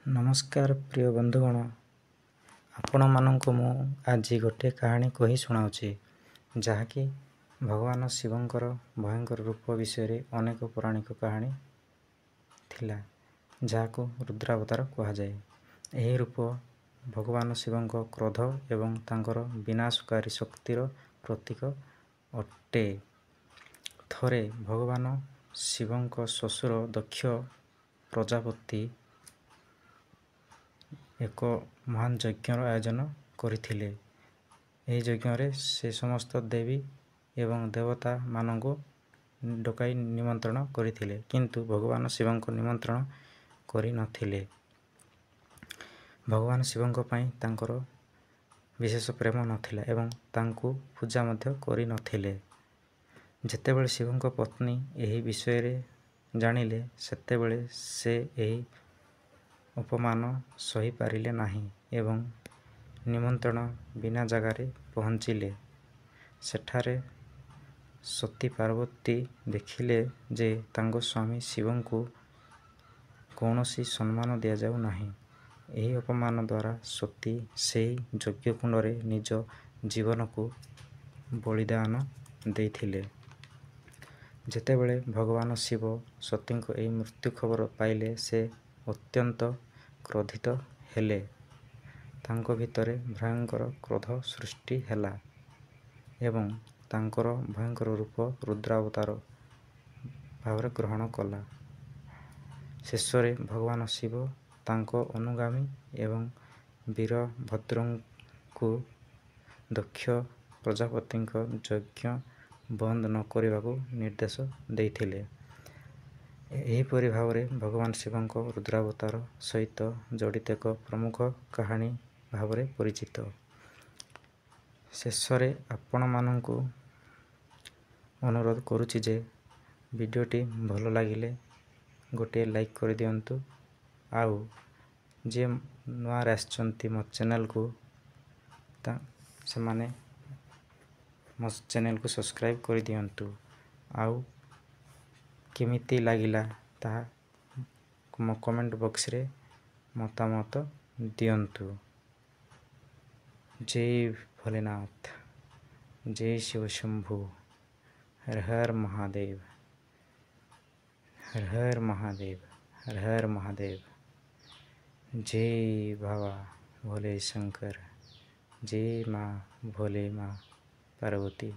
ନମସ୍କାର ପ୍ରିୟ ବନ୍ଧୁଗଣ, ଆପଣମାନଙ୍କୁ ମୁଁ ଆଜି ଗୋଟିଏ କାହାଣୀ କହି ଶୁଣାଉଛି, ଯାହାକି ଭଗବାନ ଶିବଙ୍କର ଭୟଙ୍କର ରୂପ ବିଷୟରେ ଅନେକ ପୌରାଣିକ କାହାଣୀ ଥିଲା, ଯାହାକୁ ରୁଦ୍ରାବତାର କୁହାଯାଏ। ଏହି ରୂପ ଭଗବାନ ଶିବଙ୍କ କ୍ରୋଧ ଏବଂ ତାଙ୍କର ବିନାଶକାରୀ ଶକ୍ତିର ପ୍ରତୀକ ଅଟେ। ଥରେ ଭଗବାନ ଶିବଙ୍କ ଶ୍ୱଶୁର ଦକ୍ଷ ପ୍ରଜାପତି ଏକ ମହାନ ଯଜ୍ଞର ଆୟୋଜନ କରିଥିଲେ। ଏହି ଯଜ୍ଞରେ ସେ ସମସ୍ତ ଦେବୀ ଏବଂ ଦେବତାମାନଙ୍କୁ ଡକାଇ ନିମନ୍ତ୍ରଣ କରିଥିଲେ, କିନ୍ତୁ ଭଗବାନ ଶିବଙ୍କୁ ନିମନ୍ତ୍ରଣ କରିନଥିଲେ। ଭଗବାନ ଶିବଙ୍କ ପାଇଁ ତାଙ୍କର ବିଶେଷ ପ୍ରେମ ନଥିଲା ଏବଂ ତାଙ୍କୁ ପୂଜା ମଧ୍ୟ କରିନଥିଲେ। ଯେତେବେଳେ ଶିବଙ୍କ ପତ୍ନୀ ଏହି ବିଷୟରେ ଜାଣିଲେ, ସେତେବେଳେ ସେ ଏହି ଅପମାନ ସହିପାରିଲେ ନାହିଁ ଏବଂ ନିମନ୍ତ୍ରଣ ବିନା ଜାଗାରେ ପହଞ୍ଚିଲେ। ସେଠାରେ ସତୀ ପାର୍ବତୀ ଦେଖିଲେ ଯେ ତାଙ୍କ ସ୍ୱାମୀ ଶିବଙ୍କୁ କୌଣସି ସମ୍ମାନ ଦିଆଯାଉ ନାହିଁ। ଏହି ଅପମାନ ଦ୍ୱାରା ସତୀ ସେହି ଯଜ୍ଞକୁଣ୍ଡରେ ନିଜ ଜୀବନକୁ ବଳିଦାନ ଦେଇଥିଲେ। ଯେତେବେଳେ ଭଗବାନ ଶିବ ସତୀଙ୍କ ଏହି ମୃତ୍ୟୁ ଖବର ପାଇଲେ, ସେ ଅତ୍ୟନ୍ତ କ୍ରୋଧିତ ହେଲେ। ତାଙ୍କ ଭିତରେ ଭୟଙ୍କର କ୍ରୋଧ ସୃଷ୍ଟି ହେଲା ଏବଂ ତାଙ୍କର ଭୟଙ୍କର ରୂପ ରୁଦ୍ରାବତାର ଭାବରେ ଗ୍ରହଣ କଲା। ଶେଷରେ ଭଗବାନ ଶିବ ତାଙ୍କ ଅନୁଗାମୀ ଏବଂ ବୀରଭଦ୍ରଙ୍କୁ ଦକ୍ଷ ପ୍ରଜାପତିଙ୍କ ଯଜ୍ଞ ବନ୍ଦ ନ କରିବାକୁ ନିର୍ଦ୍ଦେଶ ଦେଇଥିଲେ। ଏହିପରି ଭାବରେ ଭଗବାନ ଶିବଙ୍କ ରୁଦ୍ରାବତାର ସହିତ ଜଡ଼ିତ ଏକ ପ୍ରମୁଖ କାହାଣୀ ଭାବରେ ପରିଚିତ। ଶେଷରେ ଆପଣମାନଙ୍କୁ ଅନୁରୋଧ କରୁଛି ଯେ ଭିଡ଼ିଓଟି ଭଲ ଲାଗିଲେ ଗୋଟିଏ ଲାଇକ୍ କରିଦିଅନ୍ତୁ, ଆଉ ଯିଏ ନୂଆରେ ଆସିଛନ୍ତି ମୋ ଚ୍ୟାନେଲକୁ ସେମାନେ ମୋ ଚ୍ୟାନେଲକୁ ସବସ୍କ୍ରାଇବ୍ କରିଦିଅନ୍ତୁ। ଆଉ କେମିତି ଲାଗିଲା ତାହା ମୋ କମେଣ୍ଟ ବକ୍ସରେ ମତାମତ ଦିଅନ୍ତୁ। ଜୟ ଭୋଲେନାଥ, ଜୟ ଶିବ ଶମ୍ଭୁ, ହର ହର ମହାଦେବ, हर हर महादेव, हर हर महादेव। जय बाबा भोले शंकर, जय माँ भोले माँ पार्वती।